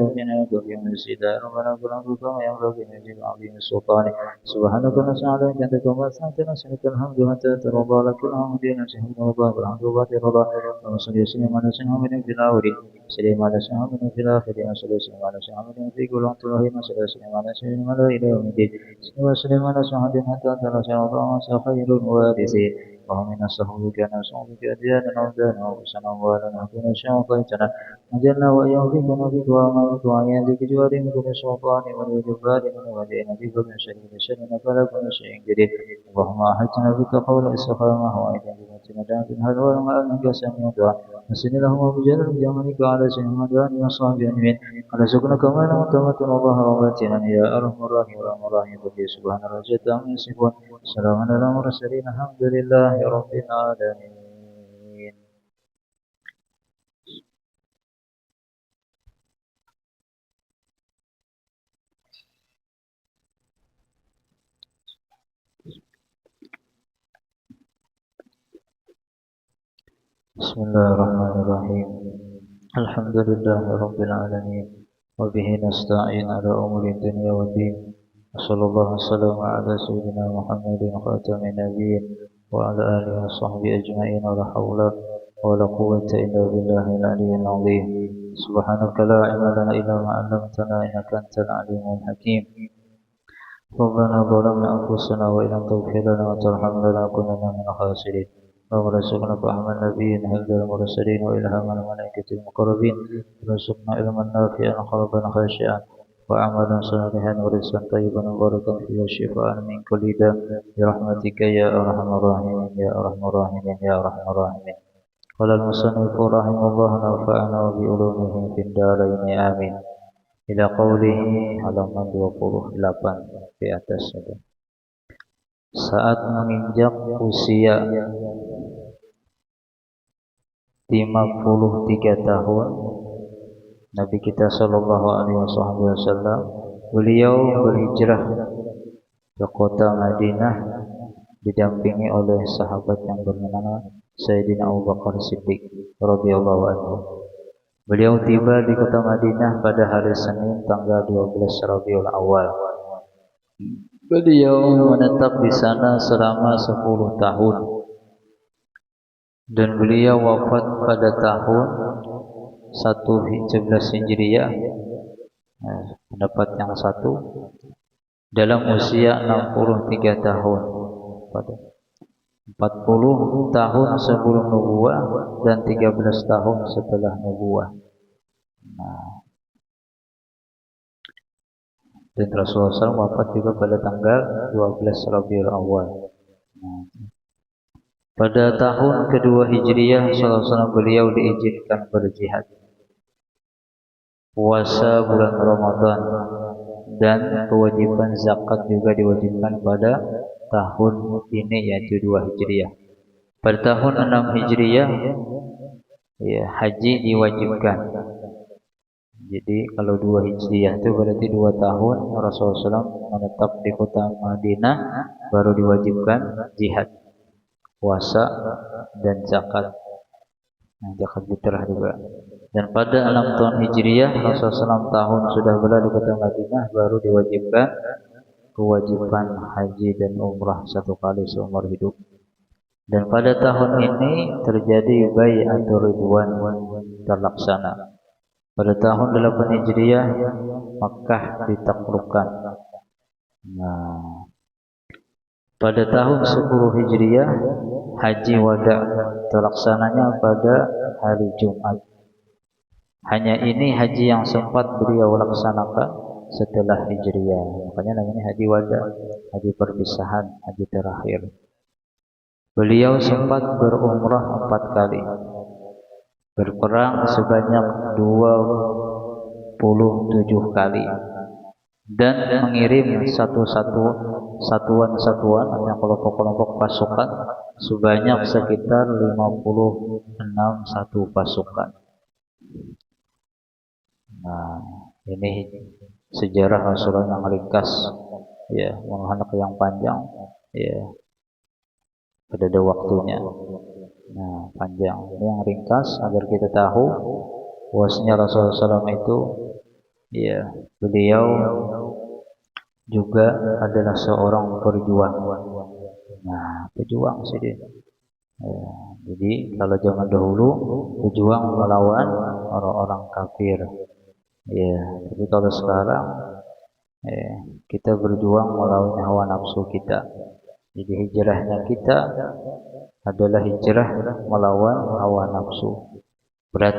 وقنا من السيداء ربنا كلنا بكم ينبغي من جل عظيم السلطان سبحانك نسأل عليك أنت كما سألت نسألك الحمد حتى ترضى لك الحمد نسألك الله والحمد بعد رضا وصلي وسلم على سيدنا محمد في الأول سلم على سيدنا محمد في الآخر وصلي وسلم على سيدنا محمد في كل وقت وحين وصلي وسلم على سيدنا محمد إلى يوم الدين وسلم على سيدنا محمد حتى ترى الله خير الوارثين ومن الصحوبك نصحبك أديانا وأودانا وحسنا وأهلنا وكنا شوقيتنا أجلنا وإياكم بك وأمامك وأيادك جواري من كل سلطان ومن جبار من ودينا بك من شر شرنا فلا كل شيء جديد اللهم أحيتنا بك قول استقامة وأيضا بمتنا دام في الهدوى وأنك سميع دعاء وسن اللهم بجلال جمالك على سيدنا محمد وصحبه أجمعين على سكن كمال وتمت الله ربتنا يا أرحم الراحمين الراحمين سبحان ربك عما يصفون سلام على المرسلين الحمد لله رب العالمين. بسم الله الرحمن الرحيم الحمد لله رب العالمين وبه نستعين على أمور الدنيا والدين وصلى الله وسلم على سيدنا محمد خاتم النبيين وعلى آله وصحبه أجمعين ولا حول ولا قوة إلا بالله العلي العظيم سبحانك لا علم لنا إلا ما علمتنا إنك أنت العليم الحكيم ربنا ظلمنا أنفسنا وإن لم تغفر لنا وترحمنا لنكونن من الخاسرين ورزقنا فهم النبيين هدى المرسلين وإلهام الملائكة المقربين ورزقنا علما نافعا قلبا خاشعا وعملا صالحا ورزقا طيبا مباركا فيه وشفاء من كل داء برحمتك يا أرحم الراحمين يا أرحم الراحمين يا أرحم الراحمين قال المصنف رحمه الله نفعنا بعلومه في الدارين آمين إلى قوله halaman 28 di atas itu. Saat menginjak usia 53 tahun Nabi kita sallallahu alaihi wasallam beliau berhijrah ke kota Madinah didampingi oleh sahabat yang bernama Sayyidina Abu Bakar Siddiq radhiyallahu anhu. Beliau tiba di kota Madinah pada hari Senin tanggal 12 Rabiul Awal. Beliau menetap di sana selama 10 tahun. Dan beliau wafat pada tahun 11 Hijriah, pendapat yang satu, dalam usia 63 tahun, pada 40 tahun sebelum nubuah dan 13 tahun setelah nubuah. Dan Rasulullah SAW wafat juga pada tanggal 12 Rabiul Awal. Pada tahun kedua Hijriah SAW beliau diizinkan berjihad, puasa bulan Ramadan, dan kewajiban zakat juga diwajibkan pada tahun ini yaitu 2 Hijriah. Pada tahun 6 Hijriah haji diwajibkan. Jadi kalau 2 Hijriah itu berarti 2 tahun Rasulullah SAW menetap di kota Madinah baru diwajibkan jihad, puasa dan zakat. Zakat fitrah juga. Dan pada 6 tahun Hijriah Rasulullah SAW tahun sudah berada di kota Madinah baru diwajibkan kewajiban haji dan umrah 1 kali seumur hidup. Dan pada tahun ini terjadi bai'atur ridwan terlaksana. Pada tahun 8 Hijriah Makkah ditaklukkan. Pada tahun 10 Hijriah haji wada terlaksananya pada hari Jumat. Hanya ini haji yang sempat beliau laksanakan setelah Hijriah. Makanya namanya haji wada, haji perpisahan, haji terakhir. Beliau sempat berumrah 4 kali, berperang sebanyak 27 kali, dan mengirim satuan-satuan atau kelompok-kelompok pasukan sebanyak sekitar 56 satu pasukan. Ini sejarah Rasulullah yang ringkas, menghadap yang panjang, ada waktunya. Panjang. Ini yang ringkas agar kita tahu bahwasanya Rasulullah SAW itu Ya, beliau juga adalah seorang perjuang. Nah, pejuang sih dia. Ya, jadi kalau zaman dahulu pejuang melawan orang-orang kafir. Ya, tapi kalau sekarang kita berjuang melawan hawa nafsu kita. Jadi hijrahnya kita adalah hijrah melawan hawa nafsu. Berat,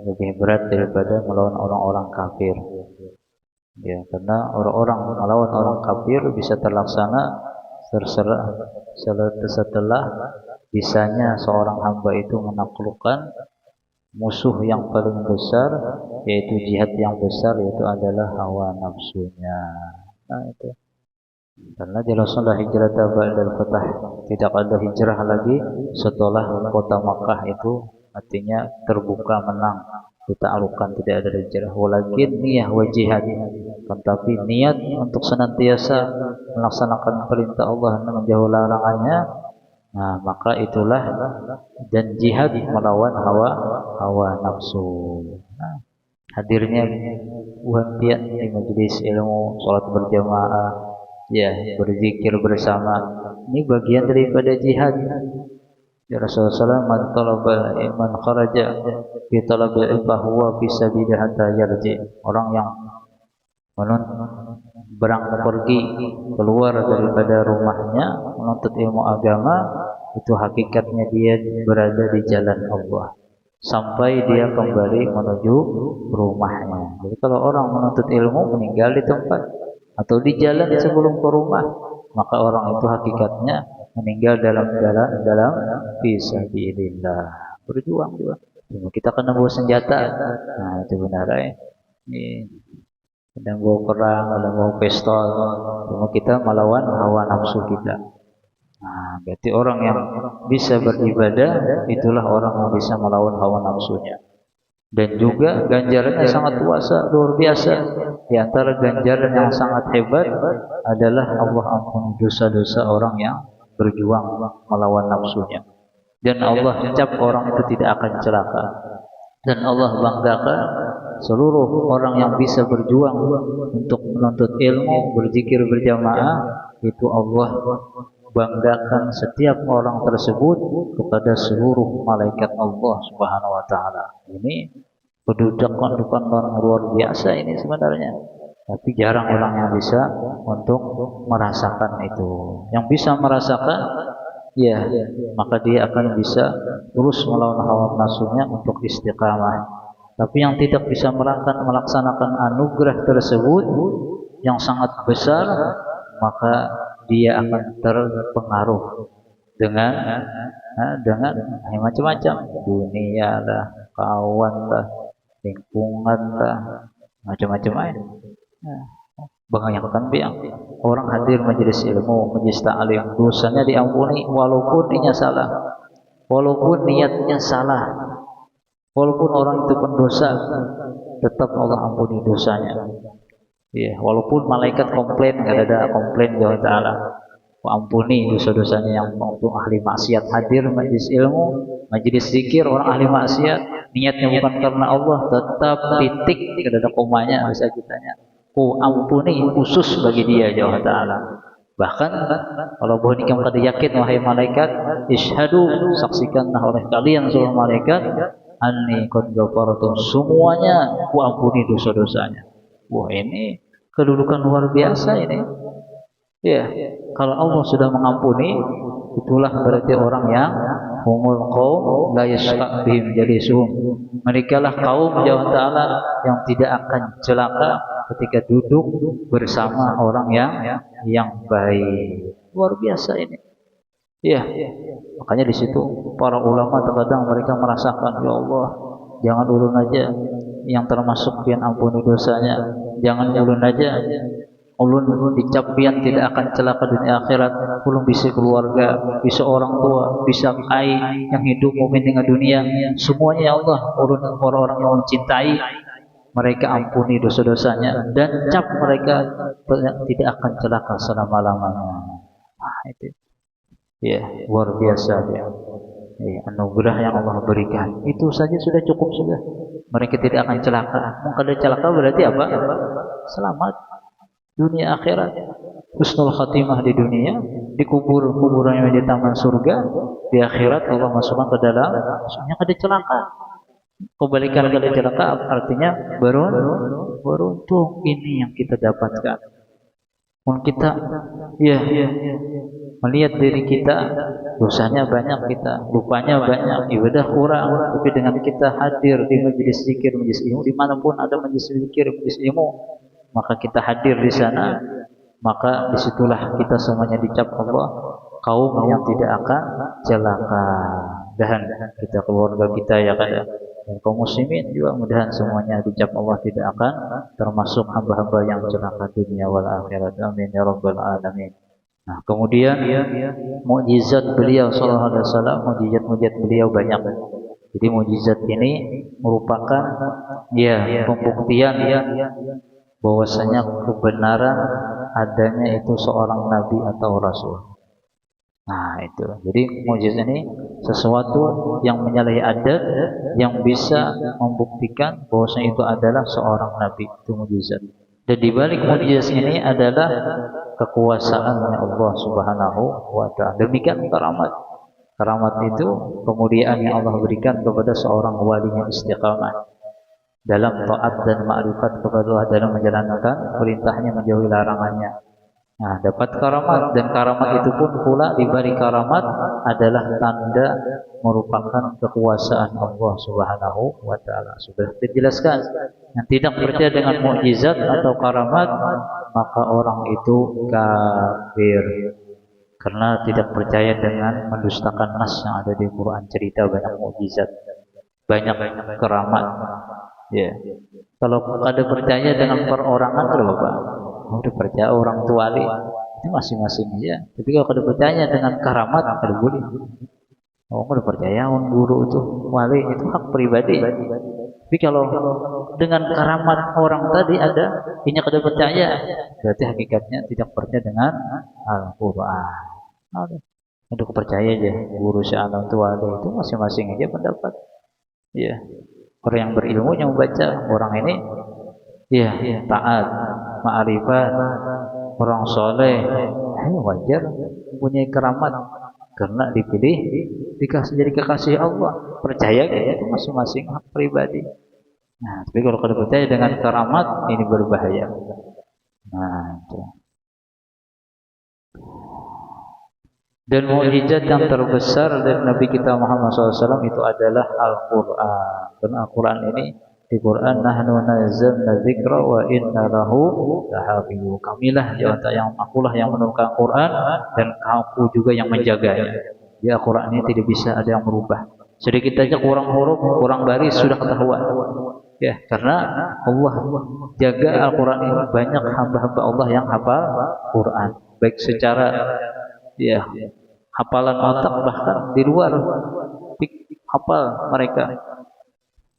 lebih berat daripada melawan orang-orang kafir. Ya, karena orang-orang melawan orang kafir bisa terlaksana setelah bisanya seorang hamba itu menaklukkan musuh yang paling besar, yaitu jihad yang besar, yaitu adalah hawa nafsunya. Nah itu. Karena jelaslah hijrah ba'dal fatah, tidak ada hijrah lagi setelah kota Makkah itu artinya terbuka menang, ditaklukkan, tidak ada hijrah. Walakin niyah wa jihad, tetapi niat untuk senantiasa melaksanakan perintah Allah dan menjauh larangannya. Nah, maka itulah dan jihad melawan hawa nafsu. Nah, hadirnya wahtiat di majelis ilmu, salat berjamaah, ya, berzikir bersama, ini bagian daripada jihad. Ya Rasulullah man talaba man kharaja fi talabil fahuwa fi sabilillah hatta yarji. Orang yang berangkat pergi keluar daripada rumahnya menuntut ilmu agama, itu hakikatnya dia berada di jalan Allah sampai dia kembali menuju rumahnya. Jadi kalau orang menuntut ilmu meninggal di tempat atau di jalan sebelum ke rumah, maka orang itu hakikatnya meninggal dalam fisabilillah, berjuang juga. Kita kena bawa senjata. Nah, itu benar ya. Ini sedang bawa perang, sedang bawa pistol, cuma kita melawan hawa nafsu kita. Nah, berarti orang yang bisa beribadah itulah orang yang bisa melawan hawa nafsunya. Dan juga ganjarannya sangat luar biasa. Di antara ganjaran yang sangat hebat adalah Allah ampuni dosa-dosa orang yang berjuang melawan nafsunya. Dan Allah cap orang itu tidak akan celaka. Dan Allah banggakan seluruh orang yang bisa berjuang untuk menuntut ilmu, berzikir berjamaah, itu Allah banggakan setiap orang tersebut kepada seluruh malaikat Allah Subhanahu wa taala. Ini kedudukan orang luar biasa ini sebenarnya. Tapi jarang orang yang bisa untuk merasakan itu. Yang bisa merasakan, ya, maka dia akan bisa terus melawan hawa nafsunya untuk istiqamah. Tapi yang tidak bisa melaksanakan anugerah tersebut yang sangat besar, maka dia akan terpengaruh dengan macam-macam, dunia lah, kawan lah, lingkungan lah, macam-macam aja. Banyakkan biang orang hadir majelis ilmu, majelis ta'lim, dosanya diampuni walaupun niatnya salah, walaupun orang itu pendosa, tetap Allah ampuni dosanya. Ya, walaupun malaikat komplain, nggak ada komplain jauh ta'ala, ampuni dosa-dosanya. Yang untuk ahli maksiat hadir majelis ilmu, majelis zikir, orang ahli maksiat niatnya bukan karena Allah, tetap titik, tidak ada komanya, bisa kitanya, ampuni khusus bagi dia jauh ta'ala. Bahkan kalau bohnikam kada yakin wahai malaikat, ishadu, saksikanlah oleh kalian seluruh malaikat, anni qad ghafartu, semuanya ku ampuni dosa-dosanya. Wah, ini kedudukan luar biasa ini. Ya, kalau Allah sudah mengampuni, itulah berarti orang yang humul qaum la yashqa bihim jalisuhum. Mereka lah kaum jauh ta'ala yang tidak akan celaka ketika duduk bersama orang yang baik. Luar biasa ini. Ya, makanya di situ para ulama terkadang mereka merasakan, ya Allah, jangan ulun aja yang termasuk pian ampuni dosanya, jangan ulun aja, ulun dicap pian tidak akan celaka dunia akhirat, ulun bisa keluarga, bisa orang tua, bisa kai yang hidup mukmin dengan dunia, semuanya ya Allah, ulun orang-orang yang mencintai, mereka ampuni dosa-dosanya dan cap mereka tidak akan celaka selama-lamanya. Nah, itu ya, luar biasa ya. Anugerah yang Allah berikan itu saja sudah cukup sudah. Mereka tidak akan celaka. Kalau celaka berarti apa? Selamat dunia akhirat. Husnul khatimah di dunia, dikubur kuburannya di taman surga, di akhirat Allah masukkan ke dalam. Soalnya ada celaka. Kebalikan kada celaka artinya beruntung. Ini yang kita dapatkan. Kita ya melihat diri kita, dosanya banyak, kita lupanya banyak, ibadah kurang, tapi dengan kita hadir di majelis zikir, majelis ilmu, dimanapun ada majelis zikir, majelis ilmu, maka kita hadir di sana, maka disitulah kita semuanya dicap Allah kaum yang tidak akan celaka. Dan kita keluarga kita ya kan, dan kaum muslimin juga mudahan semuanya dicap Allah tidak akan termasuk hamba-hamba yang celaka dunia wal akhirat. Amin ya rabbal alamin. Nah, kemudian mukjizat beliau sallallahu alaihi wasallam, mukjizat beliau banyak. Jadi mukjizat ini merupakan pembuktian bahwasanya kebenaran adanya itu seorang nabi atau rasul. Nah, itu. Jadi mukjizat ini sesuatu yang menyalahi adat yang bisa membuktikan bahwasanya itu adalah seorang nabi, itu mukjizat. Dan di balik mukjizat ini adalah kekuasaannya Allah Subhanahu wa taala. Demikian karamat. Karamat itu kemuliaan yang Allah berikan kepada seorang wali yang istiqamah dalam taat dan ma'rifat kepada Allah, dalam menjalankan perintahnya, menjauhi larangannya. Nah, dapat karamat, dan karamat itu pun pula di balik karamat adalah tanda merupakan kekuasaan Allah Subhanahu wa taala. Sudah dijelaskan, yang tidak percaya dengan mukjizat atau karamat maka orang itu kafir, karena tidak percaya dengan mendustakan nas yang ada di Quran. Cerita banyak mukjizat, banyak karamat. Ya, kalau ada percaya dengan perorangan kalau Bapak udah percaya orang tua wali itu masing-masing aja. Tapi kalau ada percaya dengan karamat ada boleh. Udah percaya guru itu wali itu hak pribadi. Tapi kalau dengan karamat orang tadi ada, ini kada percaya, berarti hakikatnya tidak percaya dengan Al-Quran. Untuk percaya aja guru sya'alam itu wali, itu masing-masing aja pendapat. Ya, orang yang berilmu yang membaca orang ini taat, ma'rifat, orang soleh, wajar punya keramat karena dipilih, dikasih jadi kekasih Allah. Percaya kayak itu masing-masing hak pribadi. Nah, tapi kalau kada percaya dengan keramat ini berbahaya. Nah, itu. Dan mukjizat yang terbesar dari Nabi kita Muhammad SAW itu adalah Al-Quran. Karena Al-Quran ini di Quran, nahnu nazzalna dzikra wa inna lahu lahafizun. Kamilah akulah yang menurunkan Quran dan aku juga yang menjaganya. Ya, Quran ini tidak bisa ada yang merubah. Sedikit saja kurang huruf, kurang baris sudah ketahuan. Ya, karena Allah jaga Al-Quran ini. Banyak hamba-hamba Allah yang hafal Quran, baik secara hafalan otak, bahkan di luar hafal mereka.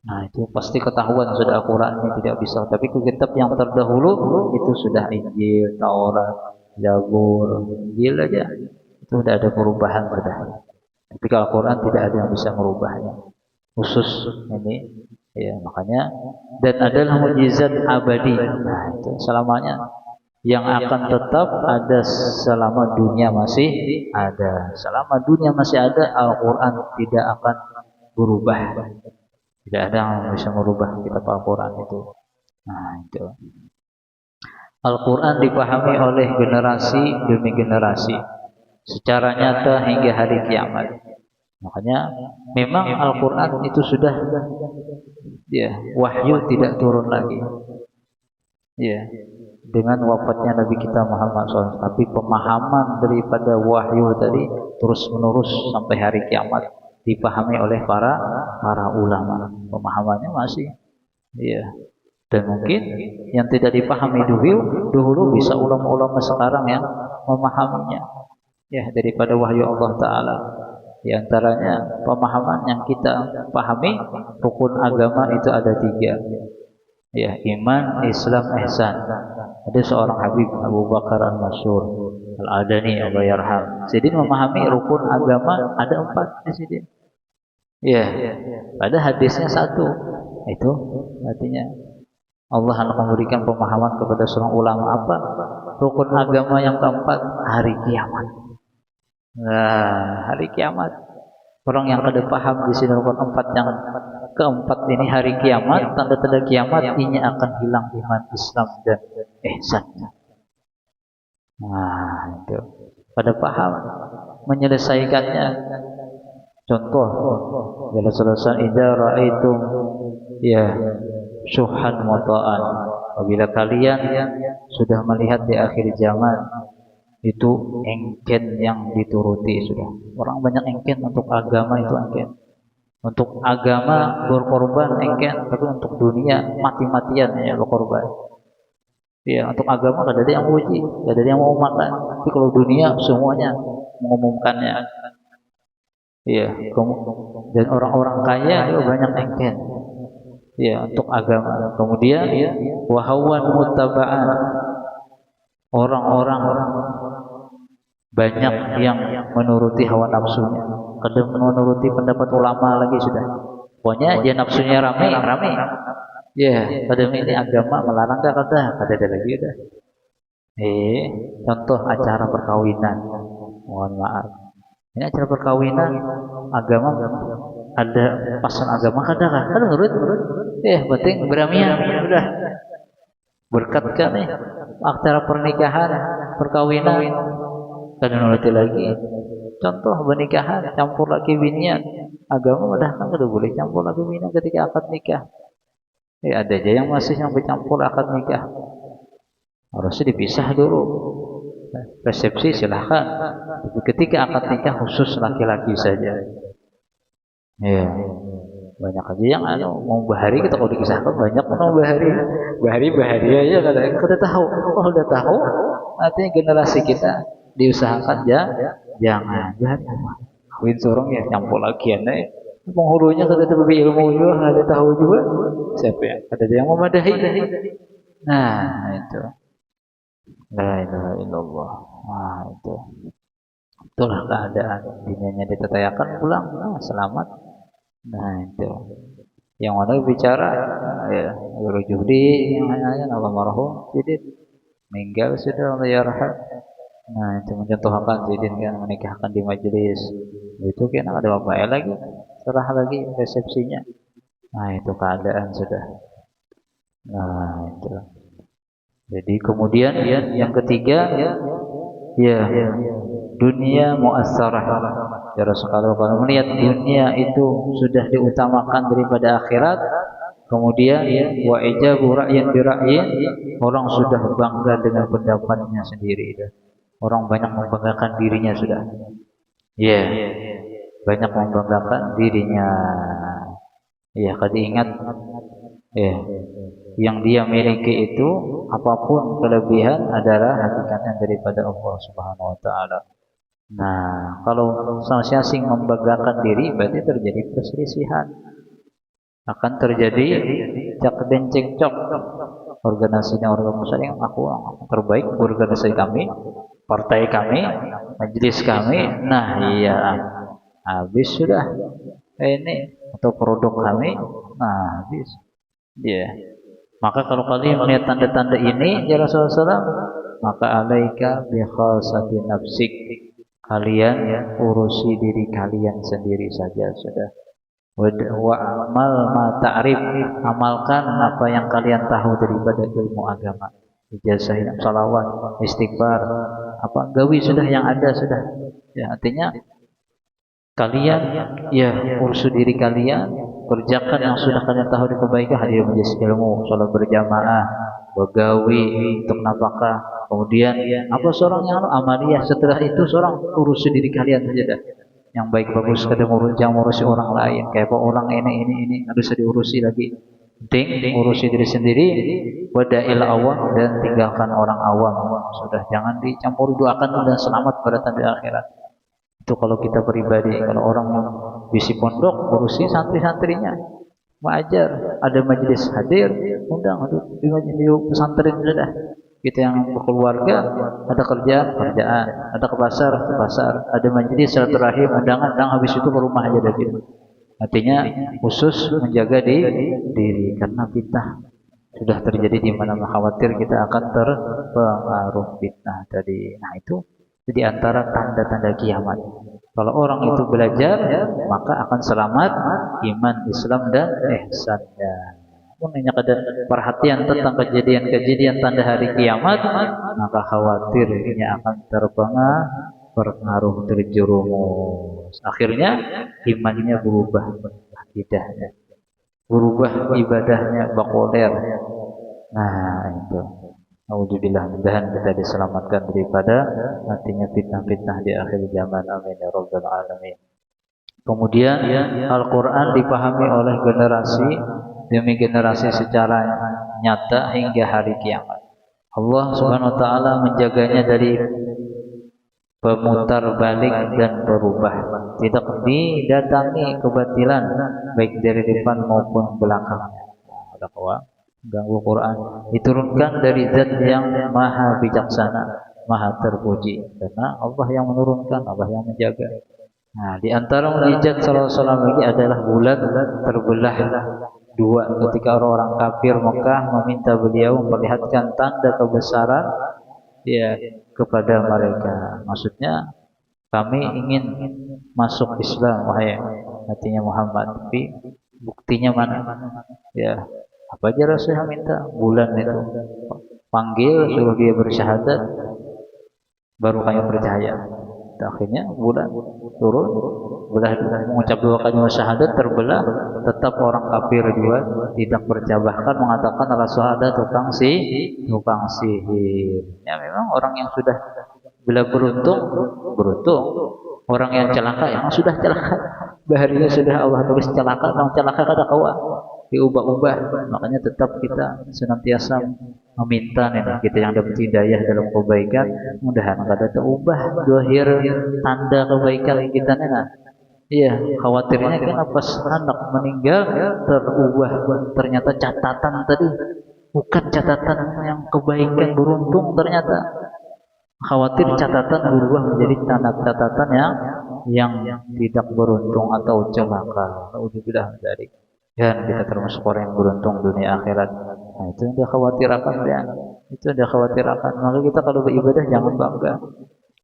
Nah, itu pasti ketahuan sudah Al-Quran ini tidak bisa. Tapi kitab yang terdahulu itu sudah Injil, Taurat, Zabur, Injil aja itu sudah ada perubahan sudah. Tapi kalau Al-Quran tidak ada yang bisa merubahnya. Khusus ini, makanya, dan adalah mukjizat abadi. Nah, itu selamanya, yang akan tetap ada selama dunia masih ada. Selama dunia masih ada, Al-Quran tidak akan berubah. Tidak ada yang bisa merubah kitab Al-Quran itu. Nah, itu. Al-Quran dipahami oleh generasi demi generasi secara nyata hingga hari kiamat. Makanya memang Al-Quran itu sudah wahyu tidak turun lagi. Dengan wafatnya Nabi kita Muhammad SAW, tapi pemahaman daripada wahyu tadi terus menerus sampai hari kiamat dipahami oleh para ulama. Pemahamannya masih dan mungkin yang tidak dipahami dahulu bisa ulama-ulama sekarang yang memahaminya daripada wahyu Allah Ta'ala. Di antaranya pemahaman yang kita pahami, rukun agama itu ada 3, iman, Islam, ihsan. Ada seorang Habib Abu Bakar Al-Masyhur Al-Adani, Allah yarham, jadi memahami rukun agama ada 4 di sini. Pada hadisnya 1, Itu artinya Allah akan memberikan pemahaman kepada seorang ulama apa rukun agama yang keempat, hari kiamat. Nah, hari kiamat. Orang yang kada paham di sini rukun empat yang keempat ini hari kiamat, tanda-tanda kiamat ini akan hilang iman Islam dan ihsan. Nah, itu. Pada paham menyelesaikannya. Contoh, ya selesai idza raaitum ya syuhan muta'an. Apabila kalian sudah melihat di akhir zaman itu engken yang dituruti sudah. Orang banyak engken untuk agama itu engken. Untuk agama berkorban engken, tapi untuk dunia mati-matian ya berkorban. Ya, untuk agama tidak ada yang uji, tidak ada yang mau makan. Tapi kalau dunia semuanya mengumumkannya. Ya, dan orang-orang kaya itu banyak engken. Ya, untuk agama. Kemudian wahawan muttaba'an. Orang-orang banyak yang menuruti hawa nafsunya. Kadang menuruti pendapat ulama lagi sudah. Pokoknya dia nafsunya rame. Ya, kadang ini agama melarang kada ada lagi udah. Contoh acara perkawinan. Mohon maaf. Ini acara perkawinan agama ada pasan agama kada nurut. Penting beramian sudah. Berkatkan nih acara pernikahan, perkawinan kada nuruti lagi. Contoh pernikahan campur laki binian. Agama udah kan kada boleh campur laki binian ketika akad nikah. Ada aja yang masih yang bercampur akad nikah. Harusnya dipisah dulu. Resepsi silahkan. Tapi ketika akad nikah khusus laki-laki saja. Ya, banyak aja yang mau bahari kita kalau dikisahkan banyak mau bahari aja kadang kita tahu. Oh udah tahu. Artinya generasi kita diusahakan jangan kawin sorong ya campur lagi penghulunya kada lebih ilmu juga ada tahu juga siapa ya ada yang memadahi. Nah itu la ilaha illallah. Nah itulah keadaan dunianya ditetayakan pulang selamat. Nah itu yang mana bicara ya Guru Juhdi yang hanya Allah marhum jadi meninggal sudah Allah yarham. Nah itu mencontohkan Zaidin kan menikahkan di majelis itu kan ada bapaknya lagi serah lagi resepsinya. Nah itu keadaan sudah. Nah itu jadi kemudian yang ketiga ya dunia muassarah. Ya Rasulullah kalau melihat dunia itu sudah diutamakan daripada akhirat, kemudian wa ijabu ra'yin bi ra'yin, orang sudah bangga dengan pendapatnya sendiri. Orang banyak membanggakan dirinya sudah. Banyak membanggakan dirinya. Kada ingat yang dia miliki itu apapun kelebihan adalah hakikatnya daripada Allah Subhanahu wa taala. Nah, kalau masing-masing membanggakan diri berarti terjadi perselisihan. Akan terjadi cak dan cekcok. Organisasinya orang muslim aku terbaik organisasi kami, partai kami, majelis kami. Nah, habis sudah. Ini atau produk kami. Nah, habis. Maka kalau kalian melihat tanda-tanda ini ya Rasulullah, maka alaika bi khasati nafsik. Kalian urusi diri kalian sendiri saja sudah. Wa amal ma ta'rif, amalkan apa yang kalian tahu daripada ilmu agama. Ijazah, salawat, istighfar, apa gawi sudah yang ada sudah. Ya artinya kalian urus diri kalian, kerjakan yang sudah kalian tahu di kebaikan, hadir majelis ilmu, salat berjamaah, begawi untuk nafkah. Kemudian apa seorang yang amaliyah setelah itu seorang urus diri kalian saja dah. Yang baik bagus kada ngurusi orang lain. Kayak apa orang ini harus diurusi lagi. Penting urusi diri sendiri, wada'il awam dan tinggalkan orang awam. Sudah jangan dicampur doakan dan selamat pada tanda akhirat. Itu kalau kita pribadi, kalau orang yang bisi pondok urusi santri-santrinya. Wajar, ada majelis hadir, undang di majelis pesantren sudah. Kita yang berkeluarga, ada kerjaan, ada ke pasar, ada majelis silaturahim, undangan, habis itu ke rumah aja dah gitu. Artinya khusus menjaga diri karena fitnah sudah terjadi di mana khawatir kita akan terpengaruh fitnah tadi. Nah, itu di antara tanda-tanda kiamat. Kalau orang itu belajar, maka akan selamat iman, Islam dan ihsannya. Punya ada perhatian tentang kejadian-kejadian tanda hari kiamat, maka khawatirnya akan terpengaruh, terjerumus. Akhirnya imannya berubah, akidahnya berubah, ibadahnya bakoler. Nah, itu. Alhamdulillah, mudah-mudahan kita diselamatkan daripada nantinya fitnah-fitnah di akhir zaman. Amin ya rabbal alamin. Kemudian Al-Quran dipahami oleh generasi demi generasi secara nyata hingga hari kiamat. Allah Subhanahu wa taala menjaganya dari pemutar balik dan berubah. Tidak didatangi kebatilan baik dari depan maupun belakangnya. Ada kawan ganggu Quran diturunkan dari zat yang maha bijaksana, maha terpuji, karena Allah yang menurunkan, Allah yang menjaga. Nah, di antara mukjizat sallallahu alaihi wasallam ini adalah bulan terbelah dua ketika orang-orang kafir Mekah meminta beliau memperlihatkan tanda kebesaran ya kepada mereka. Maksudnya kami ingin masuk Islam wahai artinya Muhammad, tapi buktinya mana? Ya, apa aja Rasulullah minta? Bulan itu panggil, suruh dia bersyahadat, baru kami percaya. Akhirnya bulan turun, belah mengucap dua kalimat syahadat terbelah, tetap orang kafir juga tidak percaya, bahkan mengatakan Rasulullah ada tukang sihir. Ya memang orang yang sudah bila beruntung, orang yang celaka emang sudah celaka. Baharinya sudah Allah tulis celaka, orang celaka kada kawa diubah-ubah. Makanya tetap kita senantiasa meminta nih kita yang dapat hidayah dalam kebaikan, mudahan kada terubah dohir tanda kebaikan kita nih. Iya, khawatirnya kan pas anak meninggal terubah, ternyata catatan tadi bukan catatan yang kebaikan beruntung, ternyata khawatir catatan berubah menjadi tanda catatan yang tidak beruntung atau celaka. Alhamdulillah dari dan kita termasuk orang yang beruntung dunia akhirat. Nah, itu yang dia khawatirkan ya. Itu yang dia khawatirkan. Maka kita kalau beribadah jangan bangga.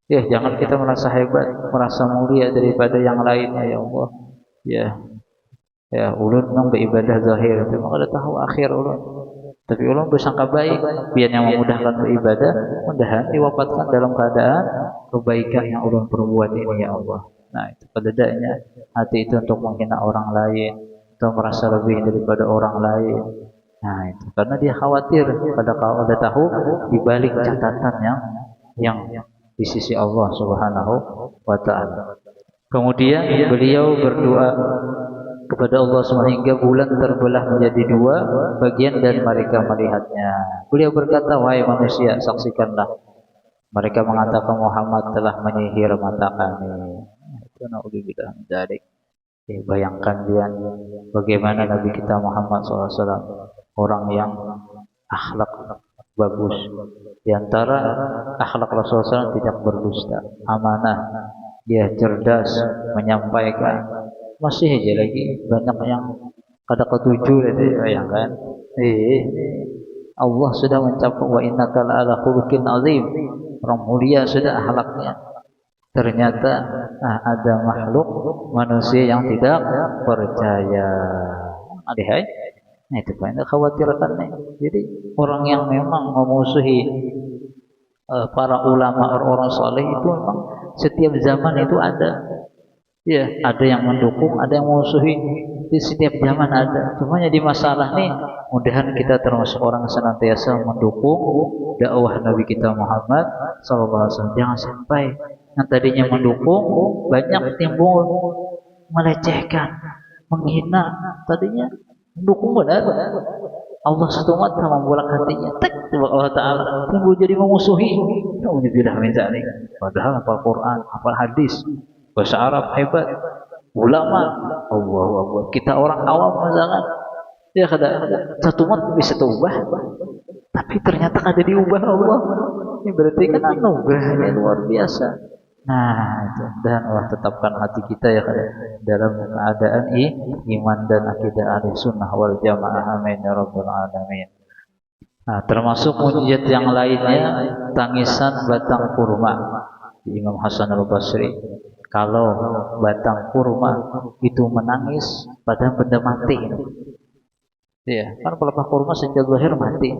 Ya, jangan kita merasa hebat, merasa mulia daripada yang lainnya ya Allah. Ya. Ya, ulun memang beribadah zahir, tapi maka tahu akhir ulun. Tapi ulun bersangka baik, biar yang memudahkan beribadah, mudahan diwafatkan dalam keadaan kebaikan yang ulun perbuat ini ya Allah. Nah, itu pededanya hati itu untuk menghina orang lain, atau merasa lebih daripada orang lain. Nah, itu karena dia khawatir pada kalau ada tahu di balik catatan yang di sisi Allah Subhanahu wa taala. Kemudian beliau berdoa kepada Allah sehingga bulan terbelah menjadi dua bagian dan mereka melihatnya. Beliau berkata, wahai manusia, saksikanlah. Mereka mengatakan Muhammad telah menyihir mata kami. Itu naudzubillah min dzalik. Bayangkan dia bagaimana Nabi kita Muhammad SAW, orang yang akhlak bagus. Di antara akhlak Rasulullah SAW tidak berdusta, amanah, dia cerdas menyampaikan. Masih aja lagi banyak yang kada ketujuh itu bayangkan. Allah sudah mencapai wa innaka la'ala khuluqin azim. Orang mulia sudah akhlaknya. Ternyata ada makhluk manusia yang tidak percaya. Adihai. Nah, itu yang khawatirkan nih. Jadi orang yang memang memusuhi para ulama, orang saleh itu memang setiap zaman itu ada. Ya, ada yang mendukung, ada yang memusuhi. Di setiap zaman ada. Cuma jadi masalah nih, mudahan kita termasuk orang senantiasa mendukung dakwah Nabi kita Muhammad SAW. Jangan sampai yang tadinya mendukung banyak timbul melecehkan, menghina. Tadinya mendukung benar. Allah setumat sama membolak hatinya. Allah Ta'ala timbul jadi memusuhi. Alhamdulillah min dzalik. Padahal hafal Quran, hafal hadis, bahasa Arab hebat, ulama, Allahu Akbar. Kita orang awam misalkan, ya kada satu mat bisa ubah, tapi ternyata kada diubah Allah. Ini berarti kan anugerahnya luar biasa. Nah, itu. Dan Allah tetapkan hati kita ya dalam keadaan iman dan akidah Ahlussunnah wal Jamaah. Amin ya rabbal alamin. Nah, termasuk mujizat yang lainnya tangisan batang kurma di Imam Hasan al-Basri. Kalau batang kurma itu menangis pada benda mati. Ya, kan pelepah kurma sejak lahir mati.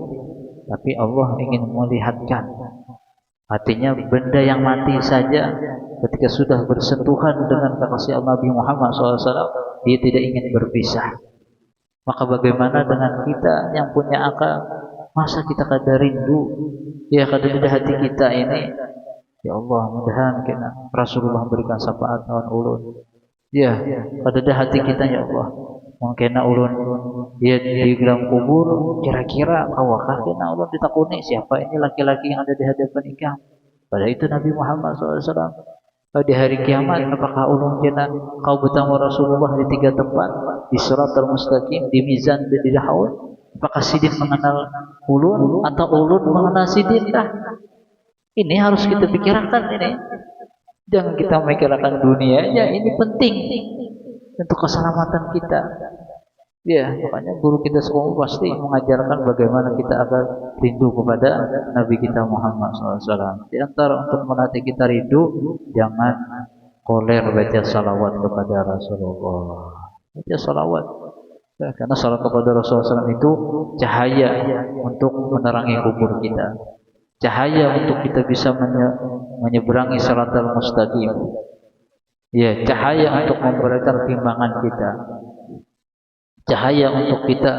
Tapi Allah ingin melihatkan artinya benda yang mati saja ketika sudah bersentuhan dengan kekasih Nabi Muhammad SAW, dia tidak ingin berpisah. Maka bagaimana dengan kita yang punya akal? Masa kita kada rindu? Ya kada di hati kita ini. Ya Allah, mudah-mudahan kita Rasulullah berikan syafaat lawan ulun. Ya, kada di hati kita ya Allah. Mungkin ulun dia di dalam kubur, kira-kira awakah kena ulun ditakuni siapa ini laki-laki yang ada di hadapan ikam? Pada itu Nabi Muhammad SAW. Di hari kiamat apakah ulun kena kau bertemu Rasulullah di 3 tempat, di Siratal Mustaqim, di Mizan dan di Haud? Apakah Sidin mengenal ulun atau ulun mengenal Sidin? Ini harus kita pikirkan ini. Jangan kita memikirkan dunia aja, ini penting untuk keselamatan kita. Ya, makanya guru kita semua pasti mengajarkan bagaimana kita agar rindu kepada Nabi kita Muhammad SAW. Di antara untuk melatih kita rindu, jangan koler baca salawat kepada Rasulullah. Baca salawat. Ya, karena salat kepada Rasulullah SAW itu cahaya untuk menerangi kubur kita. Cahaya untuk kita bisa menyeberangi Siratal Mustaqim. Ya, cahaya untuk memberikan timbangan kita. Cahaya untuk kita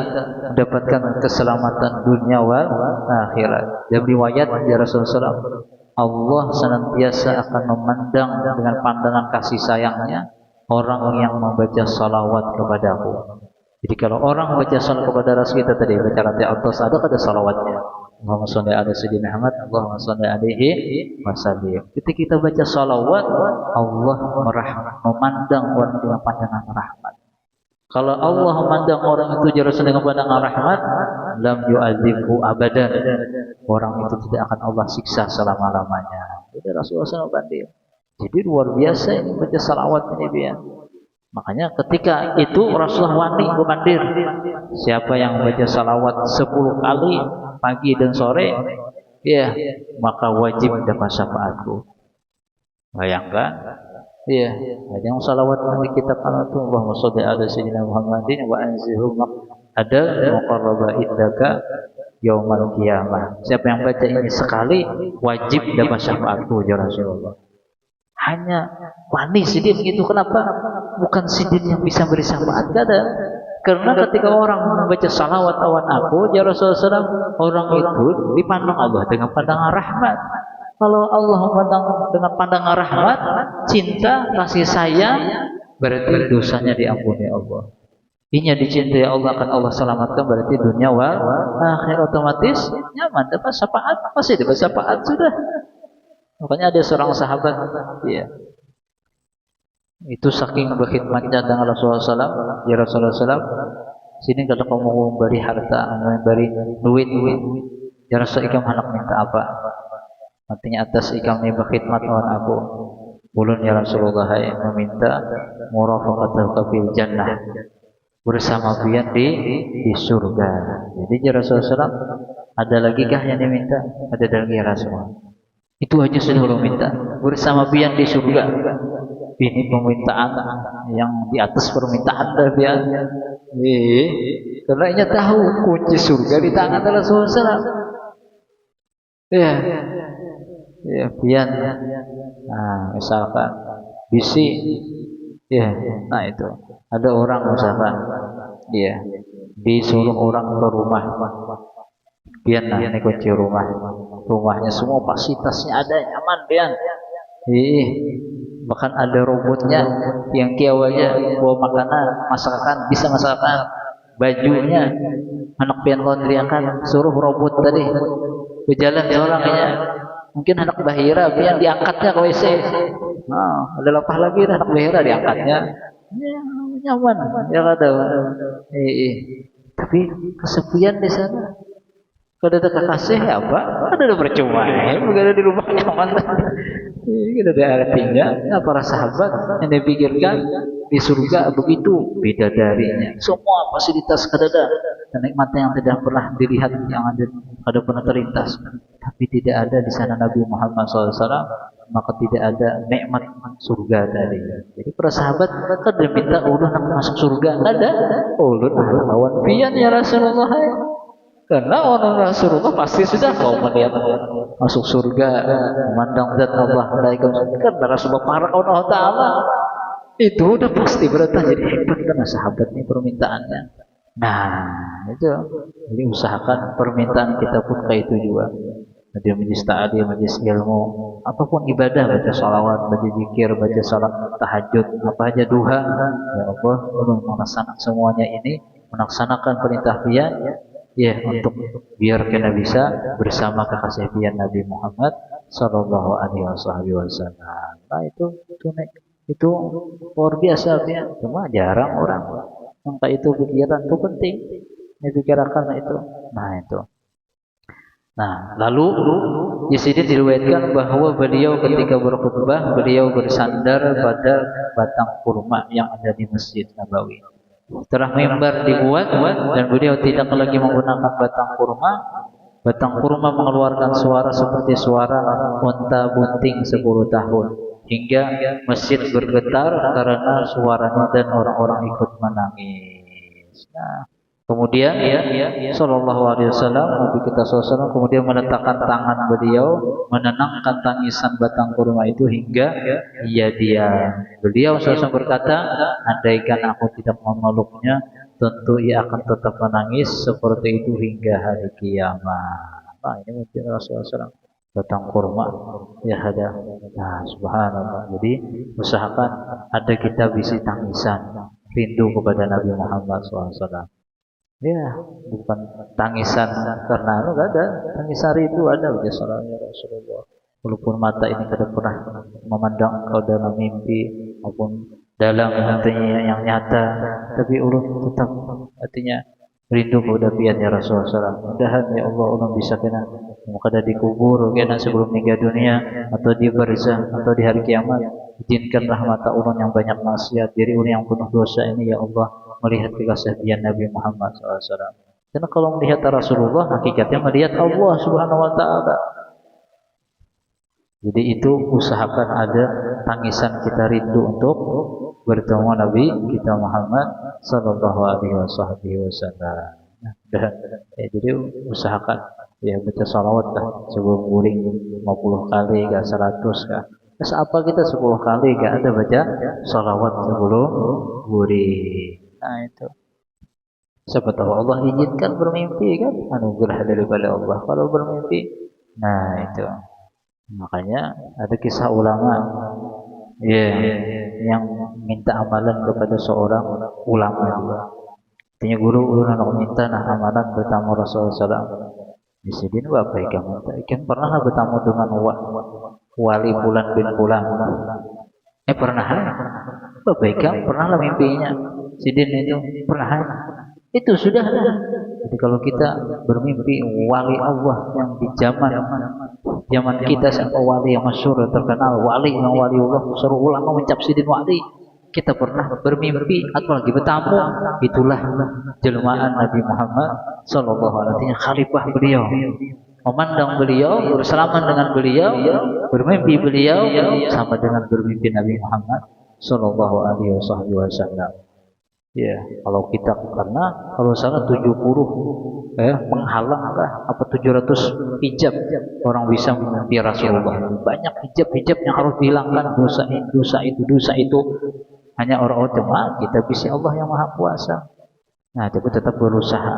mendapatkan keselamatan dunia wal akhirat. Dalam riwayat dari Rasulullah SAW, Allah senantiasa akan memandang dengan pandangan kasih sayangnya orang yang membaca salawat kepadaku. Jadi kalau orang membaca salawat kepada Rasul kita tadi baca rati atas ada salawatnya. Allahumma sholli ala sayyidina Muhammad, Allahumma sholli alaihi wasallim. Ketika kita baca salawat, Allah memandang orang dengan pandangan rahmat. Kalau Allah memandang orang itu jelasan dengan pandangan rahmat, lam yu'adzibhu abadan. Orang itu tidak akan Allah siksa selama-lamanya. Jadi Rasulullah SAW banding. Jadi luar biasa ini baca salawat ini dia. Makanya ketika itu Rasulullah wani berbandir. Siapa yang baca salawat 10 kali pagi dan sore, ya maka wajib dapat syafaatku. Bayangkan. Iya, ada yang salawat Nabi kita kalau itu Allahumma sholli ala sayyidina Muhammadin wa anzilhu ada muqarraba indaka yaumal qiyamah. Siapa yang baca ini sekali wajib dapat syafaatku ya Rasulullah. Hanya wani sidin itu kenapa? Bukan sidin yang bisa beri syafaat kada. Karena ketika orang membaca salawat awan aku ya Rasulullah SAW, orang itu dipandang Allah dengan pandangan rahmat. Kalau Allah memandang dengan pandangan rahmat, cinta, kasih sayang, berarti dosanya diampuni Allah. Inya dicintai Allah akan Allah selamatkan, berarti dunia wal akhir otomatis nyaman, dapat syafaat, pasti dapat syafaat sudah. Makanya ada seorang sahabat, ya, itu saking berkhidmatnya dengan Rasulullah SAW, ya Rasulullah SAW, sini kalau kamu memberi harta, memberi duit, ya Rasul ikam anak minta apa? Artinya atas ikam ini berkhidmat lawan aku. Ulun ya Rasulullah meminta murafaqatuka fil jannah. Bersama pian di surga. Jadi ya Rasulullah SAW, ada lagi kah yang diminta? Ada lagi ya Rasulullah. Itu aja sudah minta. Bersama pian di surga. Ini permintaan yang di atas permintaan dah pian. Karena ia tahu kunci surga di tangan Rasulullah SAW. Ya. Ya, pian. Nah, misalkan bisi, ya, nah itu ada orang misalkan, ya, disuruh orang ke rumah, pian, nah ini kunci rumahnya semua fasilitasnya ada, nyaman pian, bahkan ada robotnya yang kiawanya bawa makanan, masakan, bisa masakan, bajunya, anak pian kontriakan, suruh robot tadi berjalan di orangnya. Mungkin anak bahira yang diangkatnya ke WC. Nah, ada lepah lagi anak bahira diangkatnya. Ya, nyaman. Ya kada. Tapi kesepian di sana. Kada ada kekasih apa? Kada ada percuma. Kada di rumah nyaman. Itu ada artinya. Nah, para sahabat yang dipikirkan di surga begitu bidadarinya, semua fasilitas ada, kenikmatan yang tidak pernah dilihat, yang ada pernah terlintas, tapi tidak ada di sana Nabi Muhammad SAW, maka tidak ada nikmat surga tadi. Jadi para sahabat kan minta ulun nak masuk surga, ada ulun lawan pian ya Rasulullah. Karena orang Rasulullah pasti sudah mau melihat masuk surga, memandang zat Allah, karena Rasulullah para Allah Taala itu udah pasti berarti. Jadi hebat karena sahabat ini permintaannya. Nah itu, jadi usahakan permintaan kita pun kayak itu juga. Ada majlis ta'lim, majlis ilmu, apapun ibadah, baca salawat, baca zikir, baca salat tahajud, apa aja duha, ya Allah, ulun melaksanakan semuanya ini, melaksanakan perintah pian, ya untuk biar kita bisa bersama kekasih pian Nabi Muhammad Sallallahu Alaihi Wasallam. Nah itu luar biasa pian, cuma jarang orang sampai itu pikiran itu penting, dipikirkan itu. Nah itu. Nah, lalu di sini diriwayatkan bahwa beliau ketika berkhutbah, beliau bersandar pada batang kurma yang ada di Masjid Nabawi. Setelah mimbar dibuat dan beliau tidak lagi menggunakan batang kurma mengeluarkan suara seperti suara unta bunting 10 tahun, hingga masjid bergetar karena suaranya dan orang-orang ikut menangis. Nah, kemudian Sallallahu Alaihi Wasallam, Nabi kita SAW kemudian meletakkan tangan beliau menenangkan tangisan batang kurma itu hingga ia diam. Beliau SAW berkata, andaikan aku tidak memeluknya, tentu ia akan tetap menangis seperti itu hingga hari kiamat. Nah, ini mungkin Rasulullah SAW batang kurma ya ada. Nah, subhanallah. Jadi usahakan ada kita bisi tangisan rindu kepada Nabi Muhammad SAW. Ya, bukan tangisan karena enggak ada, tangisan rindu ada biasanya Rasulullah. Walaupun mata ini tidak pernah memandang engkau dalam mimpi maupun dalam hatinya yang nyata, tapi ulun tetap artinya rindu kepada piannya Rasulullah. Mudahan ya Allah ulun bisa kena mukada dikubur kena sebelum meninggal dunia atau di barzah atau di hari kiamat. Izinkanlah mata ulun yang banyak maksiat, diri ulun yang penuh dosa ini ya Allah melihat kekasihan Nabi Muhammad SAW. Karena kalau melihat Rasulullah, hakikatnya melihat Allah Subhanahu Wa Taala. Jadi itu usahakan ada tangisan kita rindu untuk bertemu Nabi kita Muhammad Sallallahu Alaihi Wasallam. Jadi usahakan ya baca salawat lah sebelum guling 50 kali, gak 100 kah. Terus apa kita 10 kali gak ada baca salawat sebelum guling. Nah itu. Siapa tahu Allah izinkan bermimpi kan, anugerah daripada Allah kalau bermimpi. Nah itu. Makanya ada kisah ulama yang minta amalan kepada seorang ulama juga. Artinya guru nak minta amalan bertamu Rasulullah SAW. Di sini apa ikan minta? Ikan pernah bertamu dengan wali Fulan bin Fulan. Pernah. Bapak ikan pernah lah mimpinya. Sidin itu pernah. Itu sudah. Jadi kalau kita bermimpi wali Allah yang di zaman kita siapa wali yang masyhur terkenal, wali Allah, seluruh ulama mencap sidin wali. Kita pernah bermimpi atau lagi bertamu, itulah jelmaan Nabi Muhammad Sallallahu Alaihi Wasallam, khalifah beliau, memandang beliau, bersalaman dengan beliau, bermimpi beliau sama dengan bermimpi Nabi Muhammad Sallallahu Alaihi Wasallam. Ya, kalau kita karena kalau salah 70 menghalang apa 700 hijab orang bisa mimpi Rasulullah. Banyak hijab yang harus dihilangkan, dosa itu hanya orang-orang cuma kita bisa Allah yang Maha Kuasa. Nah, tapi tetap berusaha.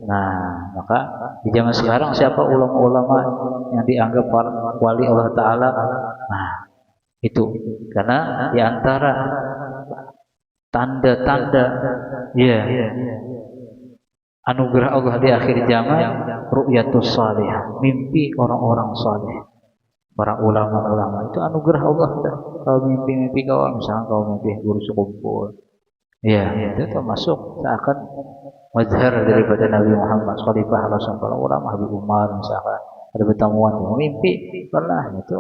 Nah, maka di zaman sekarang siapa ulama-ulama yang dianggap wali Allah Taala? Nah, itu karena di antara tanda-tanda anugerah Allah di akhir zaman ru'yatus salihah, mimpi orang-orang saleh, para ulama-ulama itu anugerah Allah. Kalau mimpi-mimpi kau misalnya kau mimpi guru sekumpul, itu termasuk seakan mazhar daripada Nabi Muhammad khalifah Rasulullah. Para ulama Habib Umar misalkan ada pertemuan mimpi pernah itu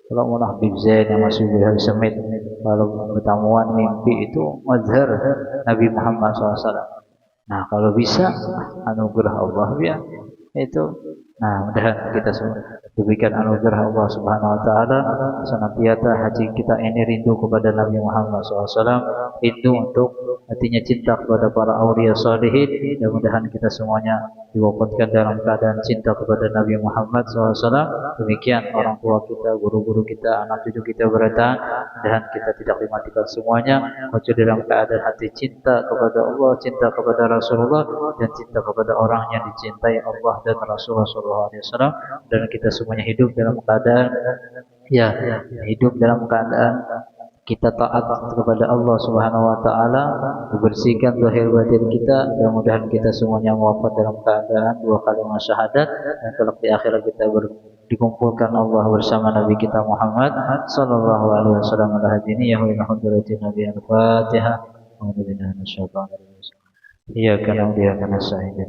Kalau mau Habib Zain yang masih Habib Semit, kalau pertemuan mimpi itu mazhar Nabi Muhammad SAW. Nah, kalau bisa anugerah Allah ya itu. Nah, mudah kita semua diberikan anugerah Allah Subhanahu wa taala senantiasa hati kita ini rindu kepada Nabi Muhammad SAW, rindu untuk hatinya cinta kepada para aulia salihin. Mudah-mudahan kita semuanya diwafatkan dalam keadaan cinta kepada Nabi Muhammad SAW. Demikian orang tua kita, guru-guru kita, anak cucu kita bertahan, dan kita tidak dimatikan semuanya kecuali dalam keadaan hati cinta kepada Allah, cinta kepada Rasulullah, dan cinta kepada orang yang dicintai Allah dan Rasulullah SAW. Dan kita semuanya hidup dalam keadaan hidup dalam keadaan kita taat kepada Allah Subhanahu wa taala, membersihkan zahir batin kita, dan mudah-mudahan kita semuanya wafat dalam keadaan dua kalimat syahadat, dan kalau di akhirat kita dikumpulkan Allah bersama Nabi kita Muhammad sallallahu alaihi wasallam ala hadini ya wa hadratin Nabi al-Fatihah. Alhamdulillah nasyaitanir rajim. Iyyaka na'budu wa iyyaka nasta'in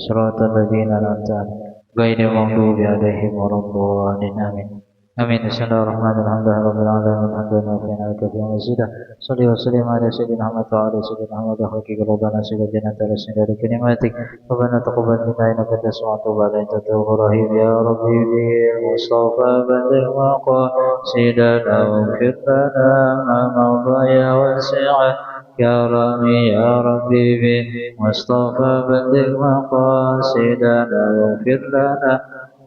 shiratal ladzina an'amta 'alaihim ghairil maghdubi 'alaihim waladdallin. Amin. Amin. Bismillahirrahmanirrahim. Rabbil alamin. Alhamdulillahi wa ala kulli shay'in. Shalli wa sallim ala sayyidina Muhammad wa ala sayyidina Muhammad wa haqiqi rabbana sayyidina ta'ala kalimatik. Rabbana taqabbal minna innaka antas sami'ul 'alim wa tawwabur rahim. Ya Rabbi bil Mustafa baligh maqasidana waghfir lana ma madha ya wasi'a. يا ربي يا ربي بالمصطفى بلغ مقاصدنا واغفر لنا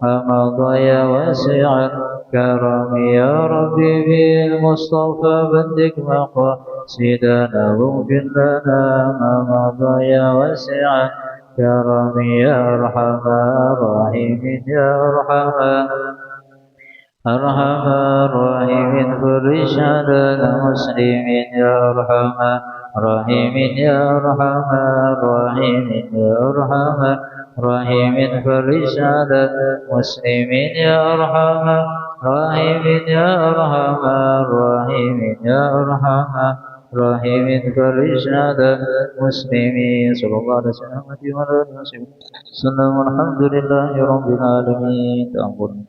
ما مضى يا واسع الكرم. يا ربي بالمصطفى بلغ مقاصدنا واغفر لنا ما مضى يا واسع الكرم. يا أرحم الراحمين يا أرحم الراحمين فرج على المسلمين يا أرحم الراحمين يا أرحم الراحمين يا أرحم الراحمين فرج على المسلمين يا أرحم الراحمين يا أرحم الراحمين يا أرحم الراحمين فرج على المسلمين. صلى الله عليه وسلم وعلى آله وصحبه وسلم. الحمد لله رب العالمين. Ampun,